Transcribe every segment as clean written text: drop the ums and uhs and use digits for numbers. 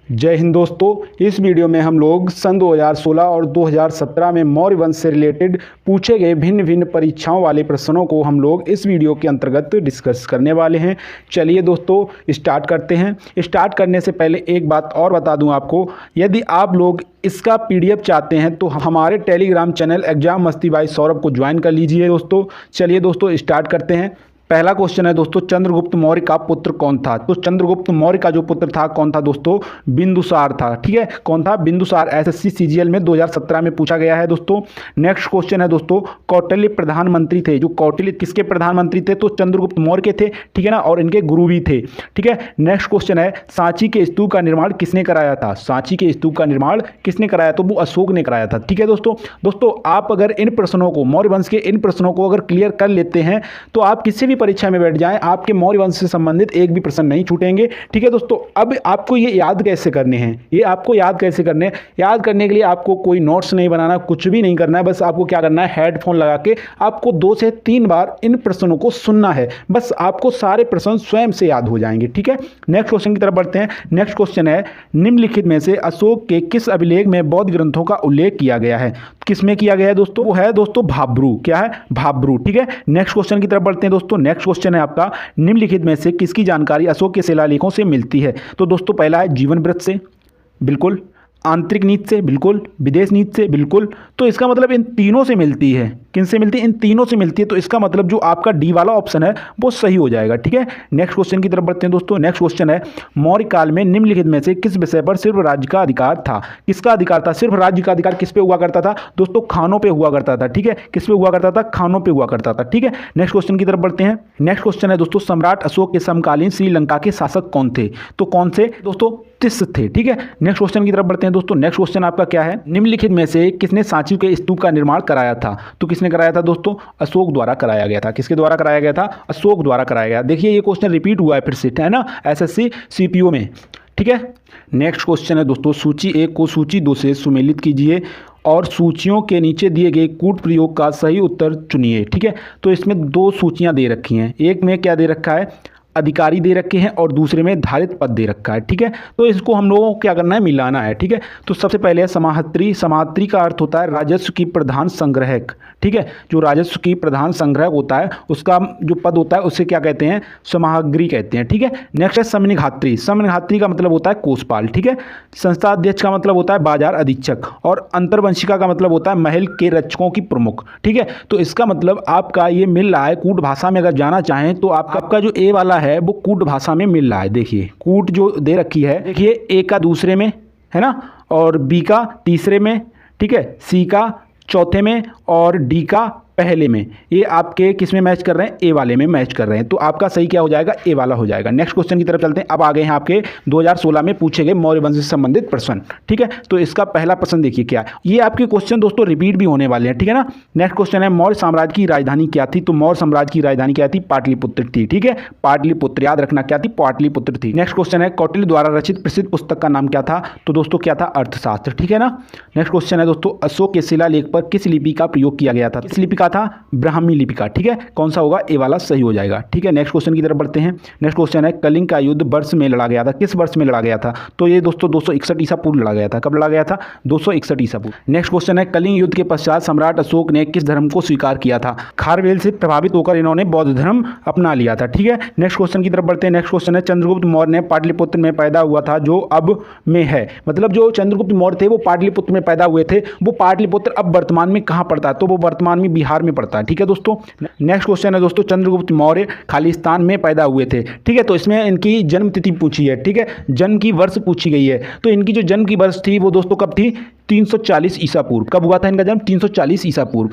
जय हिंद दोस्तों। इस वीडियो में हम लोग सन 2016 और 2017 में मौर्य वंश से रिलेटेड पूछे गए भिन्न भिन्न परीक्षाओं वाले प्रश्नों को हम लोग इस वीडियो के अंतर्गत डिस्कस करने वाले हैं। चलिए दोस्तों स्टार्ट करते हैं। स्टार्ट करने से पहले एक बात और बता दूं आपको, यदि आप लोग इसका पीडीएफ चाहते हैं तो हमारे टेलीग्राम चैनल एग्जाम मस्ती बाय सौरभ को ज्वाइन कर लीजिए दोस्तों। चलिए दोस्तों स्टार्ट करते हैं। पहला क्वेश्चन है दोस्तों, चंद्रगुप्त मौर्य का पुत्र कौन था? तो चंद्रगुप्त मौर्य का जो पुत्र था कौन था दोस्तों? बिंदुसार था। ठीक है, कौन था? बिंदुसार। एसएससी सीजीएल में 2017 में पूछा गया है दोस्तों। नेक्स्ट क्वेश्चन है दोस्तों, कौटिल्य प्रधानमंत्री थे। जो कौटिल्य किसके प्रधानमंत्री थे? तो चंद्रगुप्त मौर्य के थे। ठीक है ना, और इनके गुरु भी थे। ठीक है, नेक्स्ट क्वेश्चन है, सांची के स्तूप का निर्माण किसने कराया था? सांची के स्तूप का निर्माण किसने कराया? तो वो अशोक ने कराया था। ठीक है दोस्तों आप अगर इन प्रश्नों को, मौर्य वंश के इन प्रश्नों को अगर क्लियर कर लेते हैं तो आप किसी भी परीक्षा में बैठ जाएं, आपके मौर्य वंश से संबंधित एक भी प्रश्न नहीं छूटेंगे। ठीक है दोस्तों, अब आपको ये याद कैसे करने हैं? ये आपको याद कैसे करने हैं? याद करने के लिए आपको कोई नोट्स नहीं बनाना, कुछ भी नहीं करना है। बस आपको क्या करना है, हेडफोन लगा के आपको 2 से 3 बार इन प्रश्नों को सुनना है। बस आपको सारे प्रश्न स्वयं से याद हो जाएंगे। ठीक है, नेक्स्ट क्वेश्चन की तरफ बढ़ते हैं। नेक्स्ट क्वेश्चन है, निम्नलिखित में से अशोक के किस अभिलेख में बौद्ध ग्रंथों का उल्लेख किया गया है? किस में किया गया है दोस्तों? वो है दोस्तों भाब्रू। क्या है? भाब्रू। ठीक है, नेक्स्ट क्वेश्चन की तरफ बढ़ते हैं दोस्तों। नेक्स्ट क्वेश्चन है आपका, निम्नलिखित में से किसकी जानकारी अशोक के शिलालेखों से मिलती है? तो दोस्तों पहला है जीवन वृत्त से, बिल्कुल। आंतरिक नीति से, बिल्कुल। विदेश नीति से, बिल्कुल। तो इसका मतलब इन तीनों से मिलती है। किन से मिलती है? इन तीनों से मिलती है। तो इसका मतलब जो आपका डी वाला ऑप्शन है वो सही हो जाएगा। ठीक है, नेक्स्ट क्वेश्चन की तरफ बढ़ते हैं दोस्तों। नेक्स्ट क्वेश्चन है, मौर्य काल में निम्नलिखित में से किस विषय पर सिर्फ राज्य का अधिकार था? किसका अधिकार था? सिर्फ राज्य का अधिकार किस पे हुआ करता था दोस्तों? खानों पे हुआ करता था। ठीक है, किस पे हुआ करता था? खानों पे हुआ करता था। ठीक है, नेक्स्ट क्वेश्चन की तरफ बढ़ते हैं। नेक्स्ट क्वेश्चन है दोस्तों, सम्राट अशोक के समकालीन श्रीलंका के शासक कौन थे? तो कौन से दोस्तों? तिस्स थे। ठीक है, नेक्स्ट क्वेश्चन की तरफ बढ़ते हैं दोस्तों। नेक्स्ट क्वेश्चन आपका क्या है, निम्नलिखित में से किसने सांची के स्तूप का निर्माण कराया था? तो किसने कराया था दोस्तों? अशोक द्वारा कराया गया था। किसके द्वारा कराया गया था? अशोक द्वारा कराया गया। देखिए ये क्वेश्चन रिपीट हुआ है फिर से, है ना, एसएससी सीपीओ में। ठीक है, नेक्स्ट क्वेश्चन है दोस्तों, सूची 1 को सूची 2 से सुमेलित कीजिए और सूचियों के नीचे दिए गए कूट प्रयोग का सही उत्तर चुनिए। ठीक है, तो इसमें 2 सूचियां दे रखी हैं। एक में क्या दे रखा है? अधिकारी दे रखे हैं और दूसरे में धारित पद दे रखा है। ठीक है, तो इसको हम लोगों को क्या करना है? मिलाना है। ठीक है, तो सबसे पहले है समाहर्त्री। समाहर्त्री का अर्थ होता है राजस्व की प्रधान संग्रहक। ठीक है, जो राजस्व की प्रधान संग्रहक होता है उसका जो पद होता है उसे क्या कहते हैं? समाहर्त्री कहते हैं। ठीक है, नेक्स्ट है समनिघात्री। समनिघात्री का मतलब होता है कोषपाल। ठीक है, संस्था अध्यक्ष का मतलब होता है बाजार अधीक्षक, और अंतर्वंशिका का मतलब होता है महल के रक्षकों की प्रमुख। ठीक है, तो इसका मतलब आपका ये मिल रहा है कूट भाषा में। अगर जाना चाहें तो आपका जो ए वाला है वो कूट भाषा में मिल रहा है। देखिए कूट जो दे रखी है, देखिए ए का दूसरे में है ना, और बी का तीसरे में, ठीक है, सी का चौथे में और डी का पहले में। ये आपके किस में मैच कर रहे हैं? ए वाले में मैच कर रहे हैं। तो आपका सही क्या हो जाएगा? ए वाला हो जाएगा। नेक्स्ट क्वेश्चन की तरफ चलते हैं। अब आ गए हैं आपके 2016 में पूछे गए मौर्य वंश से संबंधित प्रश्न। ठीक है, तो इसका पहला प्रश्न देखिए क्या है। ये आपके क्वेश्चन दोस्तों रिपीट भी होने वाले हैं। ठीक है ना। नेक्स्ट क्वेश्चन है, मौर्य साम्राज्य की राजधानी क्या थी? तो मौर्य साम्राज्य की राजधानी क्या थी? पाटलिपुत्र थी। ठीक है, पाटलिपुत्र, याद रखना क्या थी? पाटलिपुत्र थी। नेक्स्ट क्वेश्चन है, कौटिल्य द्वारा रचित प्रसिद्ध पुस्तक का नाम क्या था? तो दोस्तों क्या था? अर्थशास्त्र। ठीक है ना। नेक्स्ट क्वेश्चन है दोस्तों, अशोक के शिलालेख पर किस लिपि का प्रयोग किया गया था? किस लिपि का था? ब्राह्मी लिपिका। ठीक है, कौन सा होगा? ए वाला सही हो जाएगा। ठीक है, नेक्स्ट क्वेश्चन की तरफ बढ़ते हैं। नेक्स्ट क्वेश्चन है, कलिंग का युद्ध वर्ष में लड़ा गया था? किस वर्ष में लड़ा गया था? तो ये दोस्तों 261 ईसा पूर्व लड़ा गया था। कब लड़ा गया था? 261 ईसा पूर्व। नेक्स्ट क्वेश्चन है, कलिंग युद्ध के पश्चात सम्राट अशोक ने किस धर्म को स्वीकार किया था? खारवेल से प्रभावित होकर इन्होंने बौद्ध धर्म अपना लिया था। ठीक है, नेक्स्ट क्वेश्चन की तरफ बढ़ते हैं। नेक्स्ट क्वेश्चन है, चंद्रगुप्त मौर्य ने पाटलिपुत्र में पैदा हुआ था जो अब में है। मतलब जो चंद्रगुप्त मौर्य थे वो पाटलिपुत्र में पैदा हुए थे। वो पाटलिपुत्र अब वर्तमान में कहाँ पड़ता है? तो वो वर्तमान में बिहार में पड़ता है। ठीक है दोस्तों। नेक्स्ट क्वेश्चन है दोस्तों, चंद्रगुप्त मौर्य खालिस्तान में पैदा हुए थे। ठीक है, तो इसमें इनकी जन्म तिथि पूछी है। ठीक है, जन्म की वर्ष पूछी गई है। तो इनकी जो जन्म की वर्ष थी वो दोस्तों कब थी? 340 ईसा पूर्व। कब हुआ था इनका जन्म? 340 ईसा पूर्व।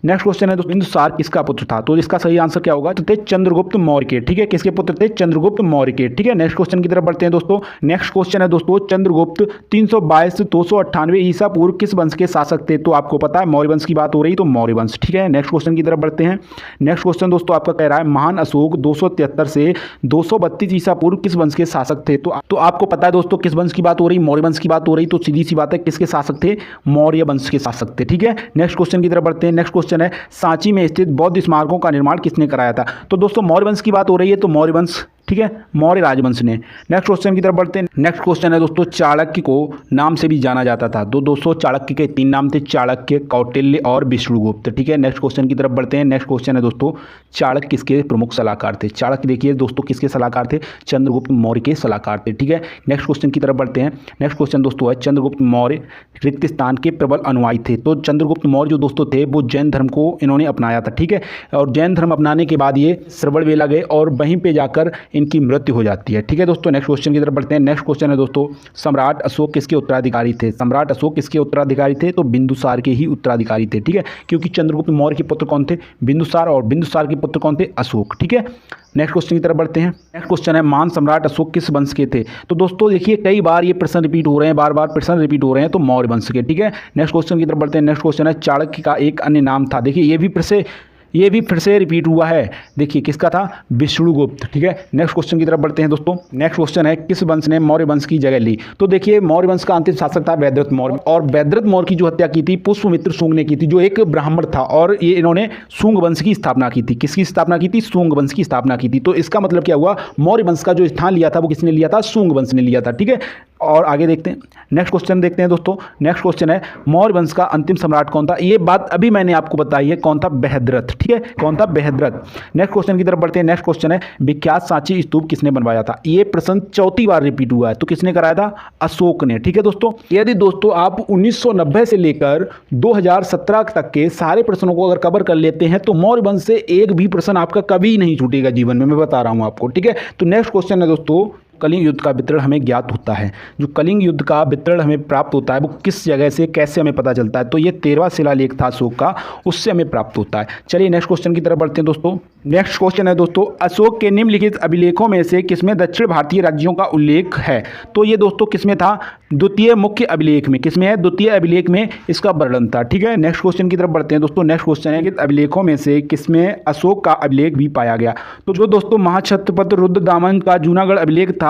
नेक्स्ट क्वेश्चन है दोस्तों, बिंदुसार किसका पुत्र था? तो इसका सही आंसर क्या होगा? तो थे चंद्रगुप्त मौर्य के। ठीक है, किसके पुत्र थे? चंद्रगुप्त मौर्य के। ठीक है, नेक्स्ट क्वेश्चन की तरफ बढ़ते हैं दोस्तों। नेक्स्ट क्वेश्चन है दोस्तों, चंद्रगुप्त 322 298 ईसा पूर्व किस वंश के शासक थे? तो आपको पता है मौर्य वंश की बात हो रही, तो मौर्य वंश। ठीक है, नेक्स्ट क्वेश्चन की तरफ बढ़ते हैं। नेक्स्ट क्वेश्चन दोस्तों आपका कह रहा है, महान अशोक 273 से 232 ईसा पूर्व किस वंश के शासक थे? तो आपको पता है दोस्तों किस वंश की बात हो रही? मौर्य वंश की बात हो रही। तो सीधी सी बात है, किसके शासक थे? मौर्य वंश के शासक थे। ठीक है, नेक्स्ट क्वेश्चन की तरफ बढ़ते हैं। नेक्स्ट क्वेश्चन है, सांची में स्थित बौद्ध स्मारकों का निर्माण किसने कराया था? तो दोस्तों मौर्य वंश की बात हो रही है, तो मौर्य वंश ठीक है, मौर्य राजवंश ने। नेक्स्ट क्वेश्चन की तरफ बढ़ते हैं। नेक्स्ट क्वेश्चन है दोस्तों, चाणक्य को नाम से भी जाना जाता था। तो दोस्तों चाणक्य के 3 नाम थे, चाणक्य, कौटिल्य और विष्णुगुप्त। ठीक है, नेक्स्ट क्वेश्चन की तरफ बढ़ते हैं। नेक्स्ट क्वेश्चन है दोस्तों, चाणक्य किसके प्रमुख सलाहकार थे? चाणक्य देखिए दोस्तों किसके सलाहकार थे? चंद्रगुप्त मौर्य के सलाहकार थे। ठीक है, नेक्स्ट क्वेश्चन की तरफ बढ़ते हैं। नेक्स्ट क्वेश्चन दोस्तों है, चंद्रगुप्त मौर्य रिक्त स्थान के प्रबल अनुयायी थे। तो चंद्रगुप्त मौर्य जो दोस्तों थे वो जैन धर्म को इन्होंने अपनाया था। ठीक है, और जैन धर्म अपनाने के बाद ये श्रवणबेला गए और वहीं पे जाकर इनकी मृत्यु हो जाती है। ठीक है दोस्तों, नेक्स्ट क्वेश्चन की तरफ बढ़ते हैं। नेक्स्ट क्वेश्चन है दोस्तों, सम्राट अशोक किसके उत्तराधिकारी थे? सम्राट अशोक किसके उत्तराधिकारी थे? तो बिंदुसार के ही उत्तराधिकारी थे। ठीक है, क्योंकि चंद्रगुप्त मौर्य के पुत्र कौन थे? बिंदुसार, और बिंदुसार के पुत्र कौन थे? अशोक। ठीक है, नेक्स्ट क्वेश्चन की तरफ बढ़ते हैं। नेक्स्ट क्वेश्चन है, महान सम्राट अशोक किस वंश के थे? तो दोस्तों देखिए कई बार ये प्रश्न रिपीट हो रहे हैं, बार बार प्रश्न रिपीट हो रहे हैं, तो मौर्य वंश के। ठीक है, नेक्स्ट क्वेश्चन की तरफ बढ़ते हैं। नेक्स्ट क्वेश्चन है, चाणक्य का एक अन्य नाम था। देखिए ये भी फिर से रिपीट हुआ है। देखिए किसका था? विष्णुगुप्त। ठीक है, नेक्स्ट क्वेश्चन की तरफ बढ़ते हैं दोस्तों। नेक्स्ट क्वेश्चन है, किस वंश ने मौर्य वंश की जगह ली? तो देखिए मौर्य वंश का अंतिम शासक था वैद्यरथ मौर्य, और वैद्यरथ मौर्य की जो हत्या की थी पुष्पमित्र शुंग ने की थी, जो एक ब्राह्मण था, और ये इन्होंने शुंग वंश की स्थापना की थी। किसकी स्थापना की थी? शुंग वंश की स्थापना की थी। तो इसका मतलब क्या हुआ? मौर्य वंश का जो स्थान लिया था वो किसने लिया था? शुंग वंश ने लिया था। ठीक है, और आगे देखते हैं। नेक्स्ट क्वेश्चन देखते हैं दोस्तों। नेक्स्ट क्वेश्चन है, मौर्य वंश का अंतिम सम्राट कौन था? ये बात अभी मैंने आपको बताई है, कौन था? बृहद्रथ। ठीक है, कौन था? बृहद्रथ। नेक्स्ट क्वेश्चन की तरफ बढ़ते हैं। नेक्स्ट क्वेश्चन है, विख्यात सांची स्तूप किसने बनवाया था? ये प्रश्न 4थी बार रिपीट हुआ है, तो किसने कराया था? अशोक ने। ठीक है दोस्तों, यदि दोस्तों आप 1990 से लेकर 2017 तक के सारे प्रश्नों को अगर कवर कर लेते हैं तो मौर्य वंश से एक भी प्रश्न आपका कभी नहीं छूटेगा जीवन में, मैं बता रहा हूं आपको। ठीक है, तो नेक्स्ट क्वेश्चन है दोस्तों, कलिंग युद्ध का वितरण हमें ज्ञात होता है। जो कलिंग युद्ध का वितरण हमें प्राप्त होता है वो किस जगह से, कैसे हमें पता चलता है? तो ये 13वां शिलालेख था अशोक का, उससे हमें प्राप्त होता है। चलिए नेक्स्ट क्वेश्चन की तरफ बढ़ते हैं दोस्तों। नेक्स्ट क्वेश्चन है दोस्तों, अशोक के निम्नलिखित अभिलेखों में से किसमें दक्षिण भारतीय राज्यों का उल्लेख है? तो ये दोस्तों किसमें था? द्वितीय मुख्य अभिलेख में। किसमें है? द्वितीय अभिलेख में इसका वर्णन था। ठीक है, नेक्स्ट क्वेश्चन की तरफ बढ़ते हैं दोस्तों। नेक्स्ट क्वेश्चन है कि अभिलेखों में से किसमें अशोक का अभिलेख भी पाया गया? तो जो दोस्तों महाक्षत्रपति रुद्रदामन का जूनागढ़ अभिलेख था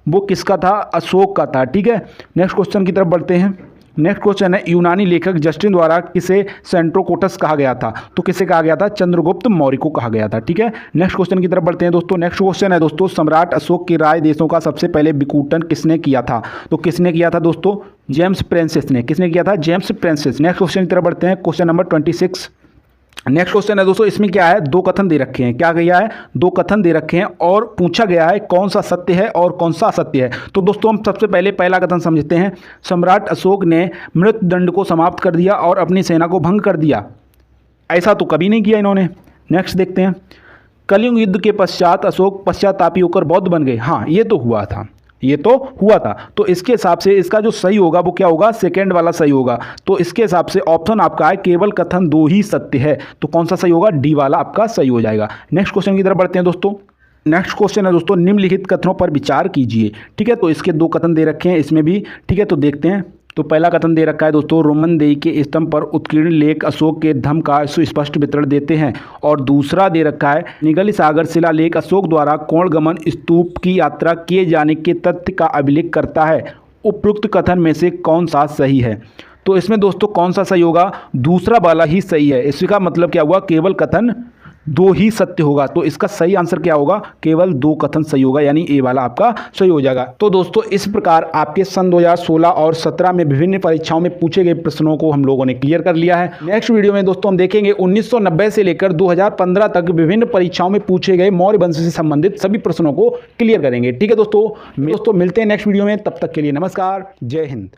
वो किसका था? अशोक का था। ठीक है, नेक्स्ट क्वेश्चन की तरफ बढ़ते हैं। नेक्स्ट क्वेश्चन है, यूनानी लेखक जस्टिन द्वारा किसे सेंट्रोकोटस कहा गया था? तो किसे कहा गया था? चंद्रगुप्त मौर्य को कहा गया था। ठीक है, नेक्स्ट क्वेश्चन की तरफ बढ़ते हैं दोस्तों। नेक्स्ट क्वेश्चन है दोस्तों, सम्राट अशोक के राय देशों का सबसे पहले विकूटन किसने किया था? तो किसने किया था दोस्तों? जेम्स प्रिंसेस ने। किसने किया था? James princess. नेक्स्ट क्वेश्चन की तरफ बढ़ते हैं। Question number 26। नेक्स्ट क्वेश्चन है दोस्तों, इसमें क्या है? 2 कथन दे रखे हैं। क्या गया है? 2 कथन दे रखे हैं और पूछा गया है कौन सा सत्य है और कौन सा असत्य है। तो दोस्तों हम सबसे पहले पहला कथन समझते हैं। सम्राट अशोक ने मृत्युदंड को समाप्त कर दिया और अपनी सेना को भंग कर दिया। ऐसा तो कभी नहीं किया इन्होंने। नेक्स्ट देखते हैं, कलिंग युद्ध के पश्चात अशोक पश्चातापी होकर बौद्ध बन गए। हाँ, ये तो हुआ था, ये तो हुआ था। तो इसके हिसाब से इसका जो सही होगा वो क्या होगा? सेकंड वाला सही होगा। तो इसके हिसाब से ऑप्शन आपका है केवल कथन 2 ही सत्य है। तो कौन सा सही होगा? डी वाला आपका सही हो जाएगा। नेक्स्ट क्वेश्चन की तरफ बढ़ते हैं दोस्तों। नेक्स्ट क्वेश्चन है दोस्तों, निम्नलिखित कथनों पर विचार कीजिए। ठीक है, तो इसके 2 कथन दे रखे हैं इसमें भी। ठीक है, तो देखते हैं। तो पहला कथन दे रखा है दोस्तों, रोमन देई के स्तंभ पर उत्कीर्ण लेख अशोक के धर्म का सुस्पष्ट वितरण देते हैं। और दूसरा दे रखा है, निगल सागर शिलालेख अशोक द्वारा कोणगमन स्तूप की यात्रा किए जाने के तथ्य का अभिलेख करता है। उपयुक्त कथन में से कौन सा सही है? तो इसमें दोस्तों कौन सा सही होगा? दूसरा वाला ही सही है। इसका मतलब क्या हुआ? केवल कथन 2 ही सत्य होगा। तो इसका सही आंसर क्या होगा? केवल 2 कथन सही होगा, यानी ए वाला आपका सही हो जाएगा। तो दोस्तों इस प्रकार आपके सन 2016 और 17 में विभिन्न परीक्षाओं में पूछे गए प्रश्नों को हम लोगों ने क्लियर कर लिया है। नेक्स्ट वीडियो में दोस्तों हम देखेंगे 1990 से लेकर 2015 तक विभिन्न परीक्षाओं में पूछे गए मौर्य वंश से संबंधित सभी प्रश्नों को क्लियर करेंगे। ठीक है दोस्तों मिलते हैं नेक्स्ट वीडियो में। तब तक के लिए नमस्कार, जय हिंद।